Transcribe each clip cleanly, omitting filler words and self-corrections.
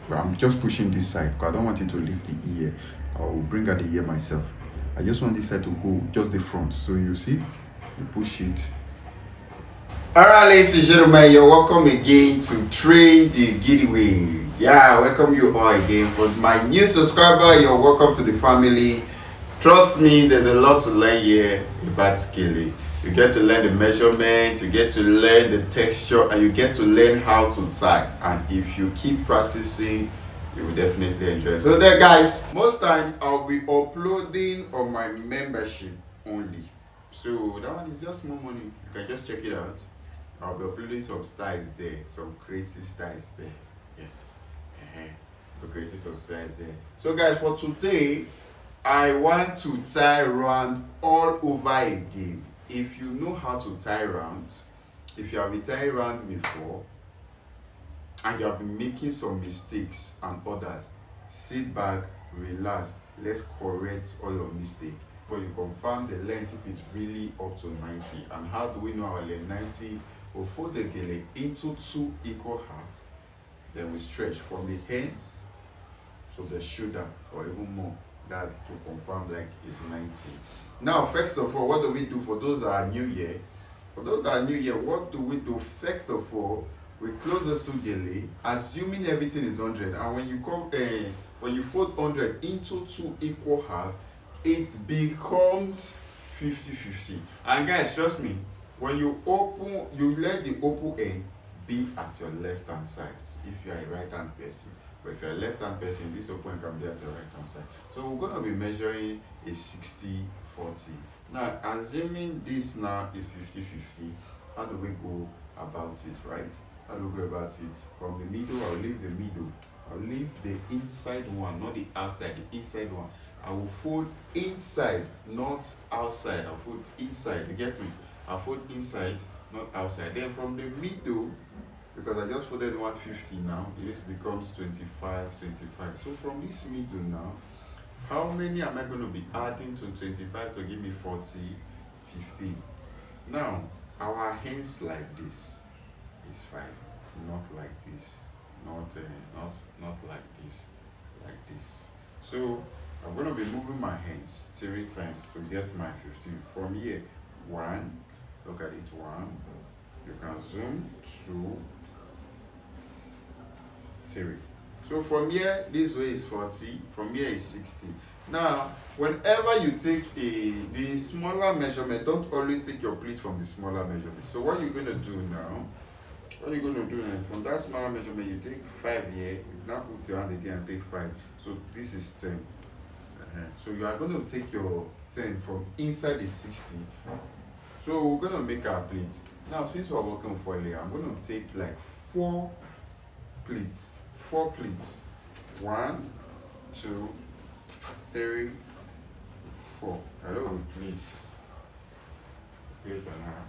But I'm just pushing this side because I don't want it to leave the ear. I will bring out the ear myself. I just want this side to go just the front. So you see, you push it. Alright, ladies and gentlemen, you're welcome again to Train the GÈLÈ. Yeah, welcome you all again. For my new subscriber, you're welcome to the family. Trust me, there's a lot to learn here about GÈLÈ. You get to learn the measurement, you get to learn the texture, and you get to learn how to tie. And if you keep practicing, you will definitely enjoy it. So there, guys, most times I'll be uploading on my membership only. So that one is just more money. You can just check it out. I'll be uploading some styles there, some creative styles there. Yes, the creative some styles there. So guys, for today, I want to tie round all over again. If you know how to tie round, if you have been tying round before, and you have been making some mistakes and others, sit back, relax, let's correct all your mistakes. But you confirm the length if it's really up to 90. And how do we know our length? 90. We'll fold the GÈLÈ into 2 equal halves. Then we stretch from the hands to the shoulder or even more. That to confirm like it's 90. Now, first of all, what do we do for those that are new here? For those that are new here, what do we do? First of all, we close the GÈLÈ, assuming everything is 100. And when you come, when you fold 100 into 2 equal halves, it becomes 50-50. And guys, trust me, when you open, you let the open end be at your left hand side if you are a right hand person. But if you're a left hand person, this open end can be at your right hand side. So we're going to be measuring a 60-40. Now, assuming this now is 50-50, how do we go about it, right? How do we go about it? From the middle, I'll leave the middle. I'll leave the inside one, not the outside, the inside one. I will fold inside, not outside. I'll fold inside, you get me? I'll fold inside, not outside. Then from the middle, because I just folded 150 now, it becomes 25. So from this middle now, how many am I going to be adding to 25 to give me 40, 15? Now, our hands like this is fine, not like this, not like this, like this. So I'm going to be moving my hands 3 times to get my 15. From here, 1, look at it, 1, you can zoom, 2, 3. So from here, this way is 40, from here is 60. Now, whenever you take the smaller measurement, don't always take your pleat from the smaller measurement. So what you're going to do now, from that smaller measurement, you take 5 here, you now put your hand again and take 5. So this is 10. So you are going to take your 10 from inside the 60. So we're going to make our pleat. Now, since we're working with foil layer, I'm going to take like 4 pleats. 4 pleats. 1, 2, 3, 4. Hello, please. Please and her.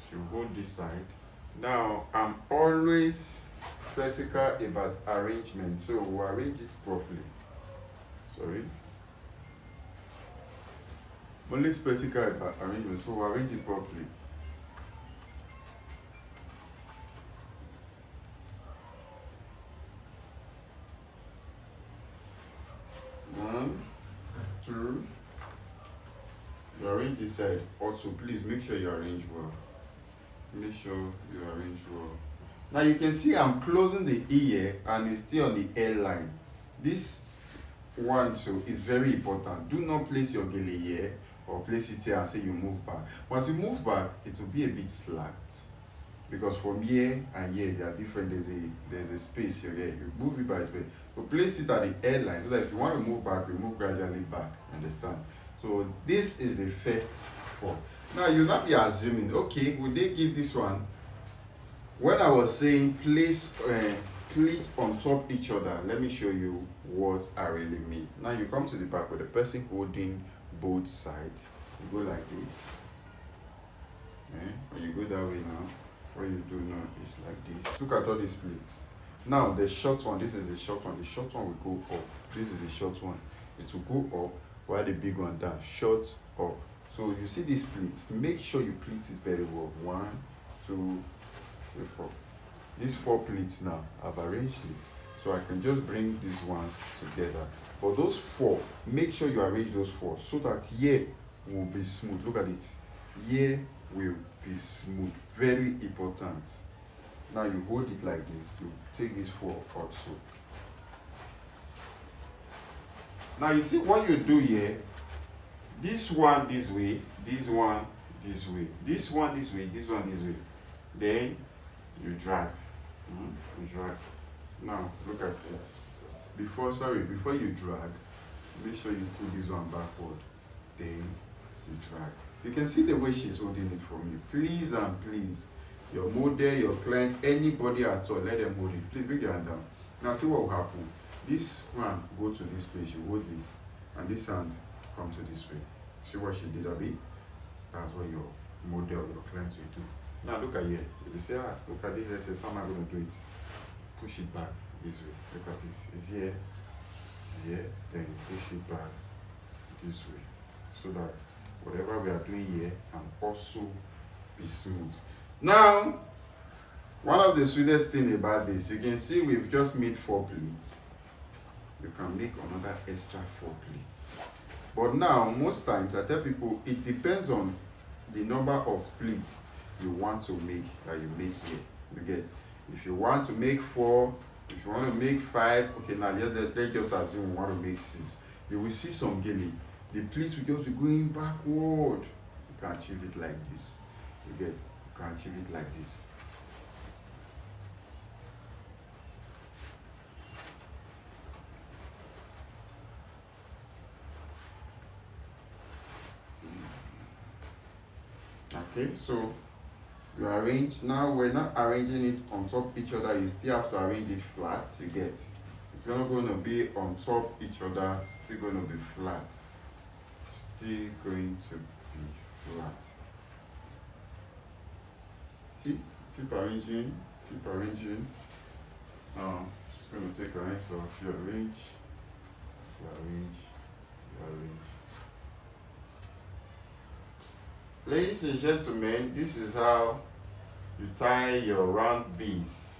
She will hold this side. Now, I'm always critical about arrangement, so we'll arrange it properly. Sorry. I'm always critical about arrangement, so we'll arrange it properly. One, 2. You arrange this side. Also, please make sure you arrange well. Make sure you arrange well. Now you can see I'm closing the ear and it's still on the hairline. This one too is very important. Do not place your GÈLÈ here or place it here and say you move back. Once you move back, it will be a bit slacked. Because from here and here they are different. There's a space here. You move it by space. So place it at the hairline so that if you want to move back, you move gradually back. Understand? So this is the first 4. Now you'll not be assuming, okay, would they give this one? When I was saying place pleats on top each other, let me show you what I really mean. Now you come to the back with the person holding both sides. You go like this. When you go that way now, what you do now is like this. Look at all these pleats. Now the short one, this is the short one. The short one will go up. This is the short one. It will go up while the big one down. Short up. So you see these pleats. Make sure you pleat it very well. 1, 2, 3, 4. These 4 pleats now, I've arranged it. So I can just bring these ones together. But those 4, make sure you arrange those 4 so that here will be smooth. Look at it. Here will be smooth. Very important. Now you hold it like this. You take these 4 also. Now you see what you do here. This one this way, this one this way, this one this way, this one this way. Then you drag. You drag. Now look at it. Before you drag, make sure you put this one backward. Then you drag. You can see the way she's holding it for me. Please and please, your model, your client, anybody at all, let them hold it. Please bring your hand down. Now see what will happen. This one go to this place, you hold it, and this hand come to this way. See what she did, Abi? That's what your model, your clients will do. Now look at here. If you say, look at this exercise, how am I going to do it? Push it back this way. Look at it. It's here, then push it back this way. So that whatever we are doing here can also be smooth. Now, one of the sweetest thing about this, you can see we've just made 4 pleats. You can make another extra 4 pleats. But now, most times, I tell people, it depends on the number of pleats you want to make, that you make here. You get? If you want to make 4, if you want to make 5, okay, now let's just assume we want to make 6. You will see some GÈLÈ. The pleats will just be going backward. You can achieve it like this. You get? You can achieve it like this. Okay, so you arrange. Now we're not arranging it on top each other. You still have to arrange it flat. You get? It's not going to be on top each other. Still going to be flat. Still going to be flat. See? Keep arranging. Keep arranging. Now it's going to take a rest off. You arrange. You arrange. You arrange. Ladies and gentlemen, this is how you tie your round base.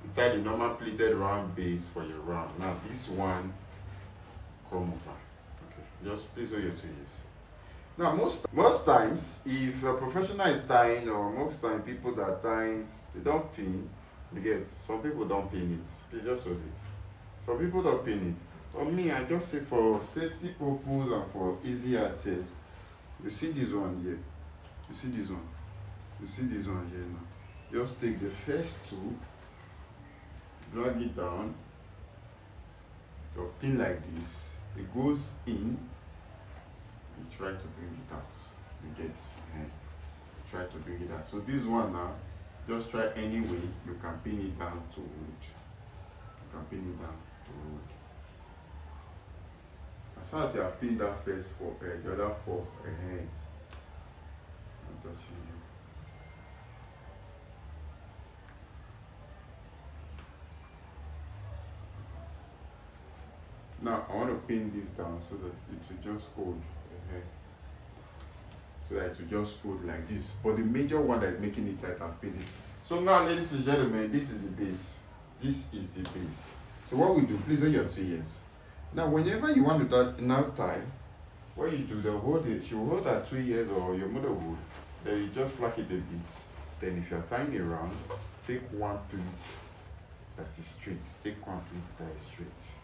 You tie the normal pleated round base for your round. Now this one, come over. Okay, just please hold your 2 ears. Now most times, if a professional is tying, or most time people that are tying, they don't pin. You get? Some people don't pin it. Please just hold it. Some people don't pin it. For me, I just say for safety purpose and for easy access. You see this one here. You see this one. You see this one here now. Just take the first 2, drag it down, your pin like this. It goes in. You try to bring it out. You get? Try to bring it out. So this one now, just try any way you can pin it down to wood. You can pin it down to wood. As far as you have pinned that first 4, the other 4, I'm touching you. Now I want to pin this down so that it will just hold. So that it will just hold like this. But the major one that is making it tight, I've pinned it. So now, ladies and gentlemen, this is the base. This is the base. So what we do, please hold your 2 ears. Now, whenever you want to now tie, what you do, the hold it, you hold that 2 ears or your mother wood, then you just slack it a bit. Then if you're tying it around, take 1 pleat that is straight. Take 1 pleat that is straight.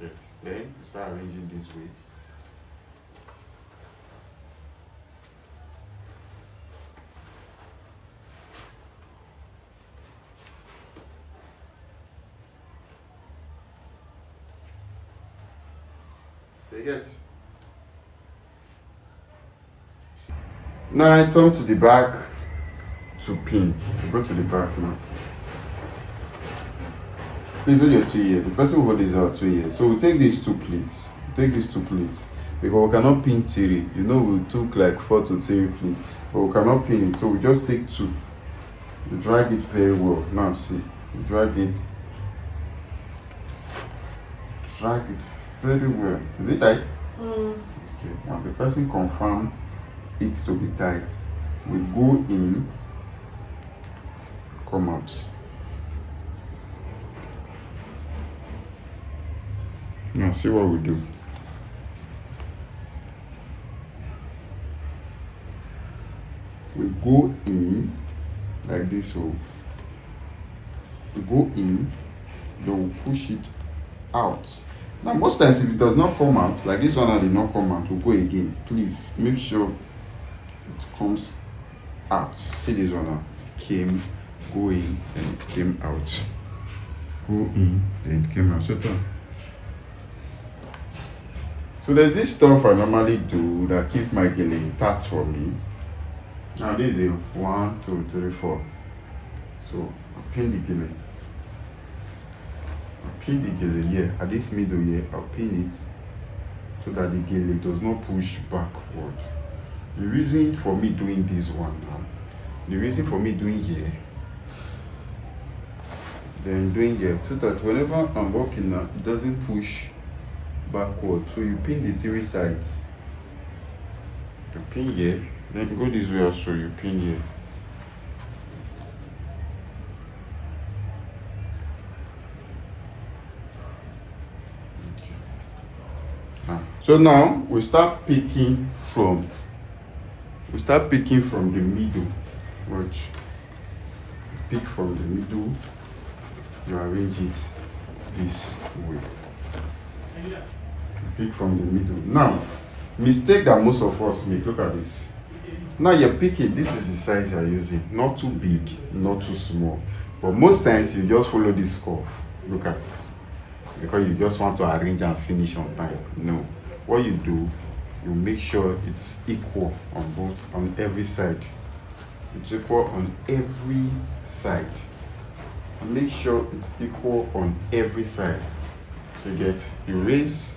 Yes. Then you start arranging this way. You get? Now I turn to the back to pin. Go to the back now. Please hold your 2 ears. The person who holds out 2 ears. So we'll take these 2 pleats. Take these 2 pleats. Because we cannot pin 3. You know we took like 4 to 3 pleats. But we cannot pin it. So we just take 2. You drag it very well. Now see. You drag it. Drag it very well. Is it tight? Okay. Once the person confirm it to be tight, We go in, come out. Now see what we do. We go in like this. So we go in, then we push it out. Now most times if it does not come out, like this one that did not come out, we'll go again. Please make sure it comes out. See this one now. It came, go in, and it came out. Go in, then it came out. So there's this stuff I normally do that keep my gèlè intact for me. Now this is 1, 2, 3, 4. So I pin the gèlè. I pin the gèlè here at this middle here. I'll pin it so that the gèlè does not push backward. The reason for me doing this one now, the reason for me doing here, then doing here, so that whenever I'm walking now, it doesn't push backward. So you pin the 3 sides. You pin here, then go this way also, you pin here. Okay. So now we start picking from the middle. Watch. Pick from the middle. You arrange it this way. Pick from the middle. Now, mistake that most of us make. Look at this. Now you're picking. This is the size you're using. Not too big, not too small. But most times you just follow this curve. Look at it. Because you just want to arrange and finish on time. No. What you do, you make sure it's equal on every side. It's equal on every side. And make sure it's equal on every side. You raise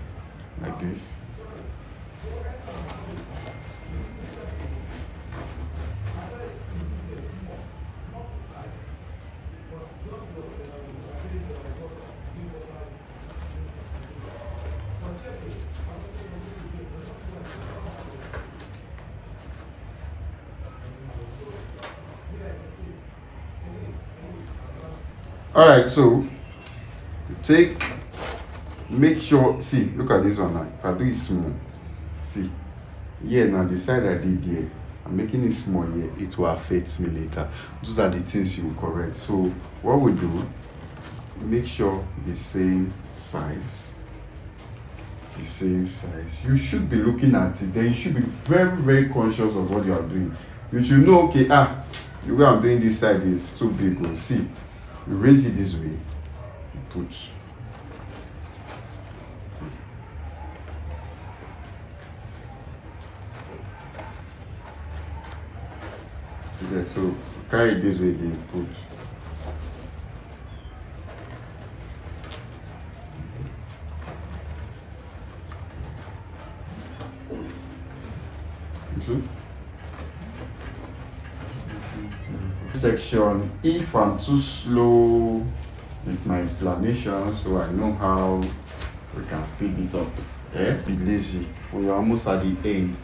like this. All right, so make sure, see, look at this one now. If I do it small, see, here now the side I did here, I'm making it small here, it will affect me later. Those are the things you will correct. So what we do, make sure the same size. You should be looking at it, then you should be very, very conscious of what you are doing. You should know, okay, the way I'm doing this side is too big. Oh, see, you raise it this way, you put. Okay, so carry it this way again, put. Section, if I'm too slow with my explanation, so I know how we can speed it up. Be lazy. When you're almost at the end,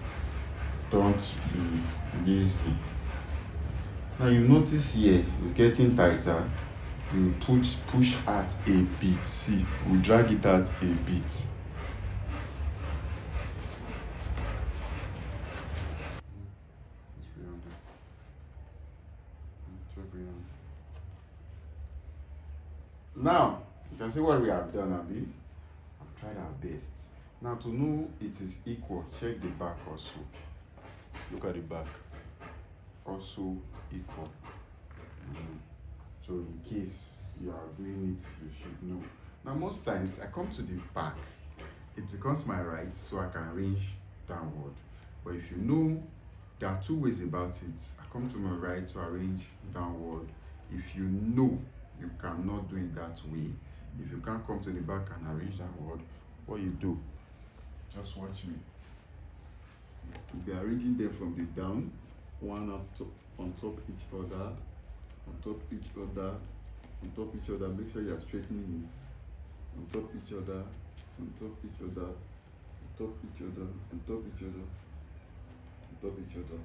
don't be lazy. Now you notice here it's getting tighter. You push out a bit. See, we drag it out a bit. Now you can see what we have done, Abby. I've tried our best. Now to know it is equal, check the back also. Look at the back. Also equal. So in case you are doing it, you should know. Now most times I come to the back, it becomes my right, so I can arrange downward. But if you know, there are 2 ways about it. I come to my right to arrange downward. If you know you cannot do it that way, if you can't come to the back and arrange downward, what you do, just watch me. You'll be arranging them from the down, one on top each other, on top each other, on top each other. Make sure you are straightening it. On top each other, on top each other, on top each other, on top each other, on top each other.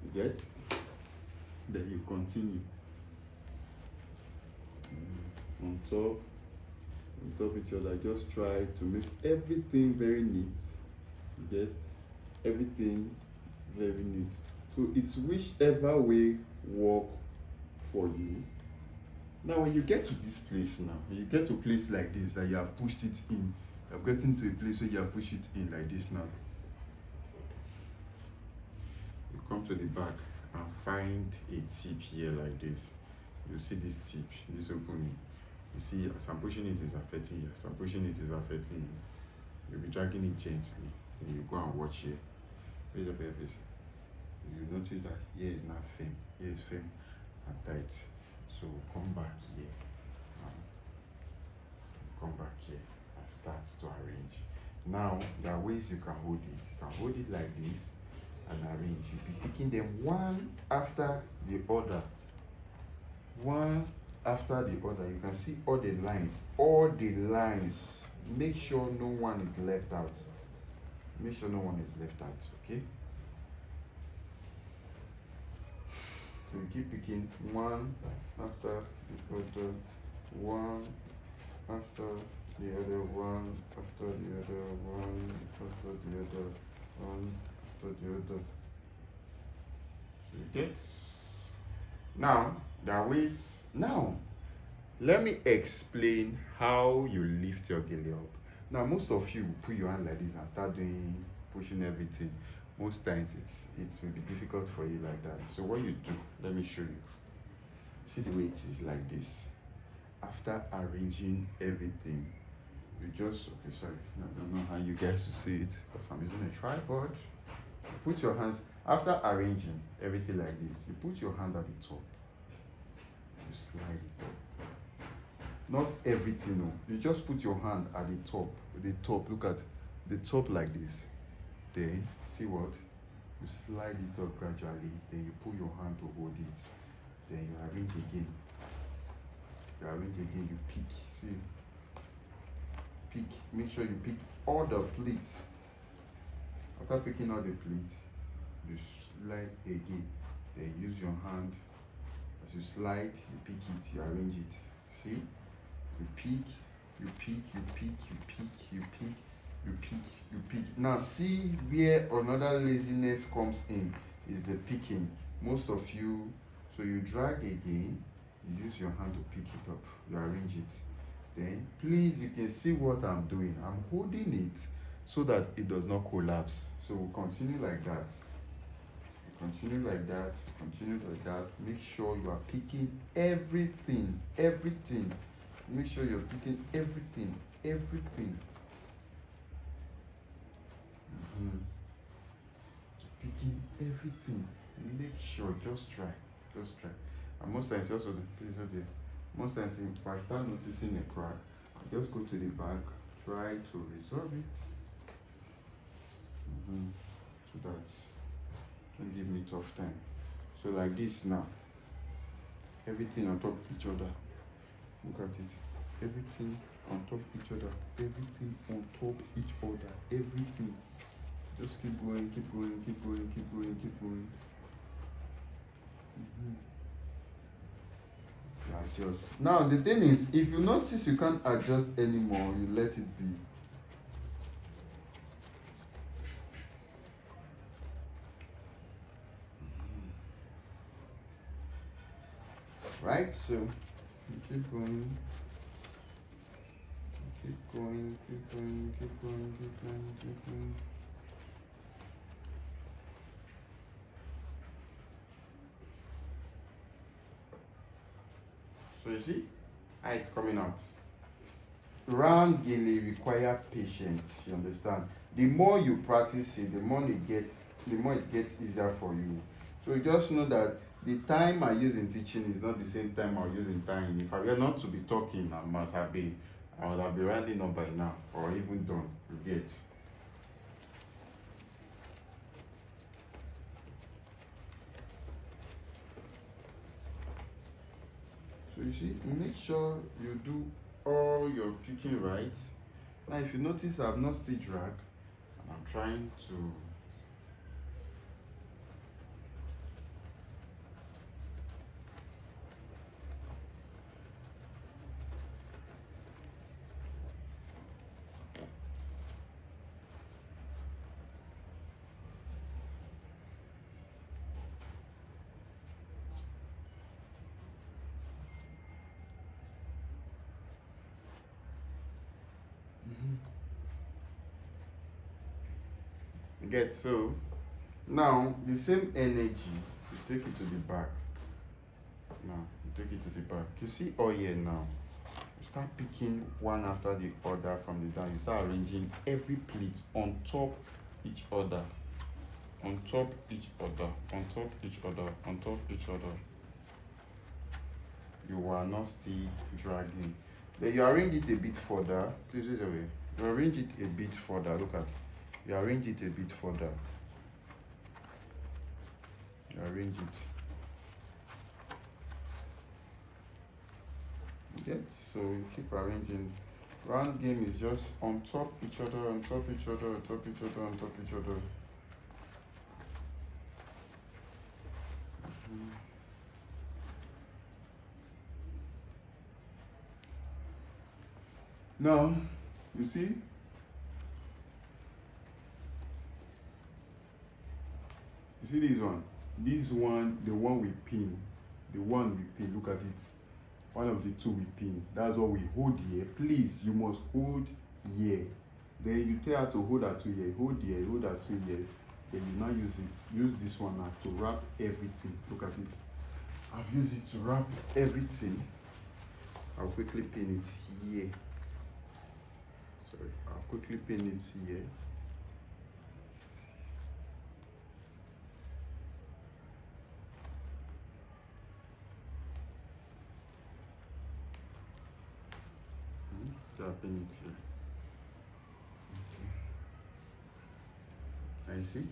You get? Then you continue. On top each other. Just try to make everything very neat. You get? Everything very neat. So it's whichever way work for you. Now when you get to this place now, when you get to a place like this that you have pushed it in, you have gotten to a place where you have pushed it in like this now. You come to the back and find a tip here like this. You see this tip, this opening. You see, as I'm pushing it is affecting you. As I'm pushing it is affecting you. You'll be dragging it gently. Then you go and watch here. Raise up your face. You notice that here is not firm. Here is firm and tight. So come back here. Come back here and start to arrange. Now there are ways you can hold it. You can hold it like this and arrange. You'll be picking them one after the other. One after the other. You can see all the lines. All the lines. Make sure no one is left out. Make sure no one is left out, okay? So you keep picking one after the other, one after the other, one after the other, one after the other, one after the other. You get? Now, there are ways. Now, let me explain how you lift your gèlè up. Now, most of you put your hand like this and start pushing everything. Most times it will be difficult for you like that. So what you do, let me show you. See the way it is like this. After arranging everything, you just, okay, sorry, I don't know how you guys to see it because I'm using a tripod. You put your hands, after arranging everything like this, you put your hand at the top. You slide it up. Not everything, no. You just put your hand at the top, look at the top like this. Then, see what? You slide it up gradually, then you put your hand to hold it. Then you arrange again. You arrange again, you pick, see? Pick, make sure you pick all the pleats. After picking all the pleats, you slide again. Then use your hand. As you slide, you pick it, you arrange it. See? You pick, you pick, you pick, you pick, you pick, you pick, you pick. Now see where another laziness comes in is the picking. Most of you, so you drag again, you use your hand to pick it up, you arrange it. Then please, you can see what I'm doing. I'm holding it so that it does not collapse. So we'll continue like that. Continue like that, continue like that. Make sure you are picking everything, everything. Make sure you're picking everything, everything. Picking everything. Make sure, just try. And most times also, please hold here. Most times if I start noticing a crack, I just go to the back, try to resolve it. So that don't give me tough time. So like this now. Everything on top of each other. Look at it. Everything on top of each other. Everything on top of each other. Everything. Just keep going, keep going, keep going, keep going, keep going. Adjust. Now the thing is, if you notice you can't adjust anymore, you let it be. Right, so you keep going, keep going, keep going, keep going, keep going, keep going. So you see how it's coming out. Round gèlè require patience, you understand? The more you practice it, the more it gets easier for you. So you just know that the time I use in teaching is not the same time I use in tying. If I were not to be talking, I would have been rounding up by now, or even done. You get. So you see, make sure you do all your picking right. Now if you notice I've not stitched rack, and I'm trying to Get so now the same energy, you take it to the back. Now you take it to the back. You see all here now. You start picking one after the other from the down. You start arranging every pleat on top each other, on top each other, on top each other, on top each other. You are not still dragging. Then you arrange it a bit further. Please wait away. You arrange it a bit further. Look at. You arrange it a bit further. You arrange it. Get so you keep arranging. Round game is just on top each other, on top each other, on top each other, on top each other. Now, you see? You see this one? This one, the one we pin. The one we pin, look at it. One of the two we pin. That's what we hold here. Please, you must hold here. Then you tell her to hold her 2 here. Hold here, hold her 2 years. Then you now use it. Use this one now to wrap everything. Look at it. I've used it to wrap everything. I'll quickly pin it here. Sorry, I'll quickly pin it here. So I'll pin it here. Okay. And you see?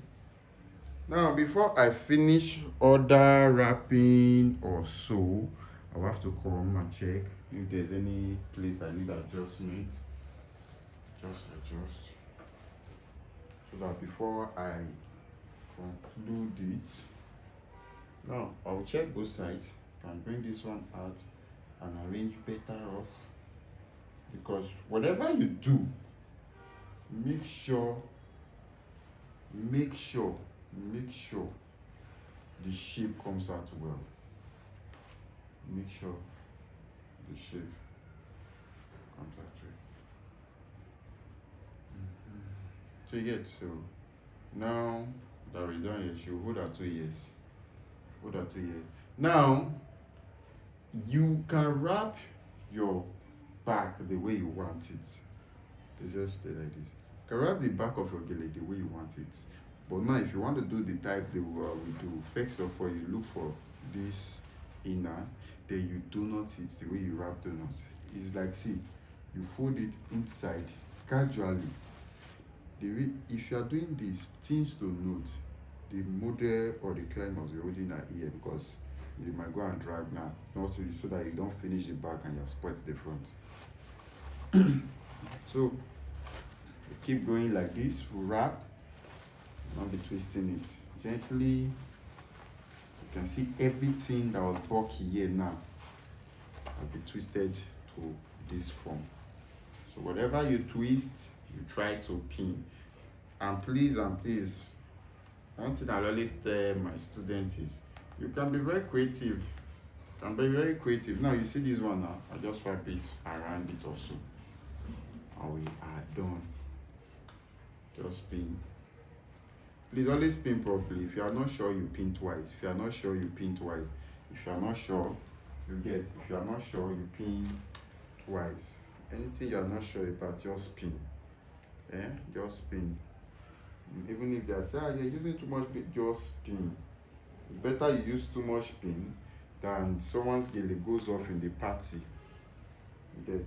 Now, before I finish other wrapping or so, I'll have to come and check if there's any place I need adjustment. Just adjust so that before I conclude it. Now I'll check both sides and bring this one out and arrange better off, because whatever you do, make sure the shape comes out well. Make sure the shape comes out well. So you get, so now that we're done here, she'll hold her 2 years. Hold her 2 years. Now you can wrap your back the way you want it. It's just stay like this. You can wrap the back of your gèlè the way you want it. But now if you want to do the type we do, first of all you look for this inner, then you do not it the way you wrap donuts. It's like, see, you fold it inside gradually. The way, if you are doing this, things to note, the model or the client must be holding her ear, because you might go and drag now, not really, so that you don't finish the back and you have spoiled the front. So you keep going like this, wrap, not be twisting it gently. You can see everything that was bulky here now will be twisted to this form. So whatever you twist, you try to pin. And please, one thing I always tell my students is, you can be very creative. Now you see this one now, I just wrap it around it also, and we are done. Just pin. Please always pin properly. If you are not sure, you pin twice. If you are not sure, you pin twice. If you are not sure, you get. If you are not sure, you pin twice. Anything you are not sure about, just pin. Just pin. Even if they say, you're using too much pin, just pin. It's better you use too much pin than someone's gèlè goes off in the party. You get.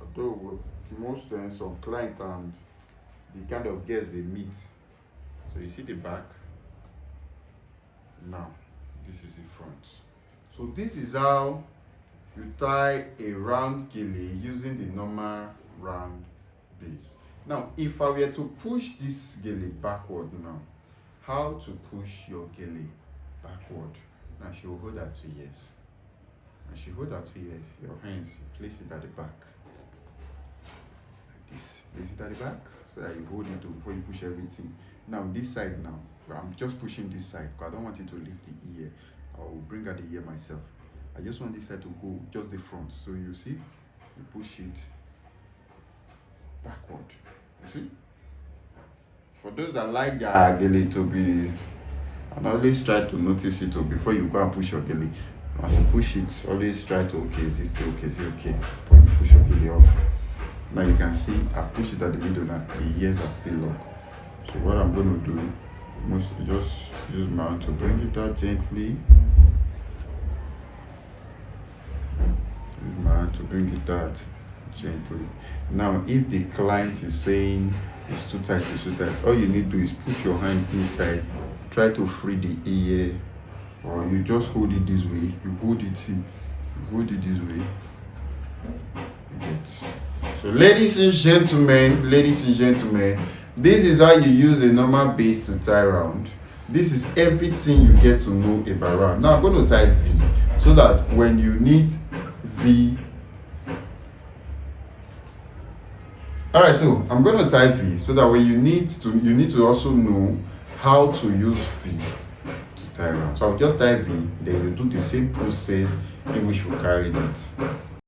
Although most times some client and the kind of girls they meet. So you see the back. Now this is the front. So this is how you tie a round gèlè using the normal round base. Now if I were to push this gèlè backward now, how to push your gèlè backward? Now she will hold that 2 years. And she hold that 2 years, your hands, you place it at the back. Like this. Place it at the back so that you hold it before you push everything. Now this side now, I'm just pushing this side because I don't want it to lift the ear. I will bring out the ear myself. I just want this side to go just the front. So you see, you push it backward. You see? For those that like their gèlè to be, and always try to notice it before you go and push your gèlè. As you push it, always try to, okay, is it still okay? Is it okay? When you push your gèlè off. Now you can see I've pushed it at the middle now. The ears are still locked. So what I'm going to do, just use my hand to bring it out gently. Use my hand to bring it out gently. Now, if the client is saying it's too tight, all you need to do is put your hand inside, try to free the ear, or you just hold it this way. You hold it, see, you hold it this way. Good. So, ladies and gentlemen, this is how you use a normal base to tie round. This is everything you get to know about round. Now, I'm going to tie V so that when you need V. Alright, so I'm going to tie V so that when you need to also know how to use V to tie round. So I'll just tie V, then you do the same process in which we carried it.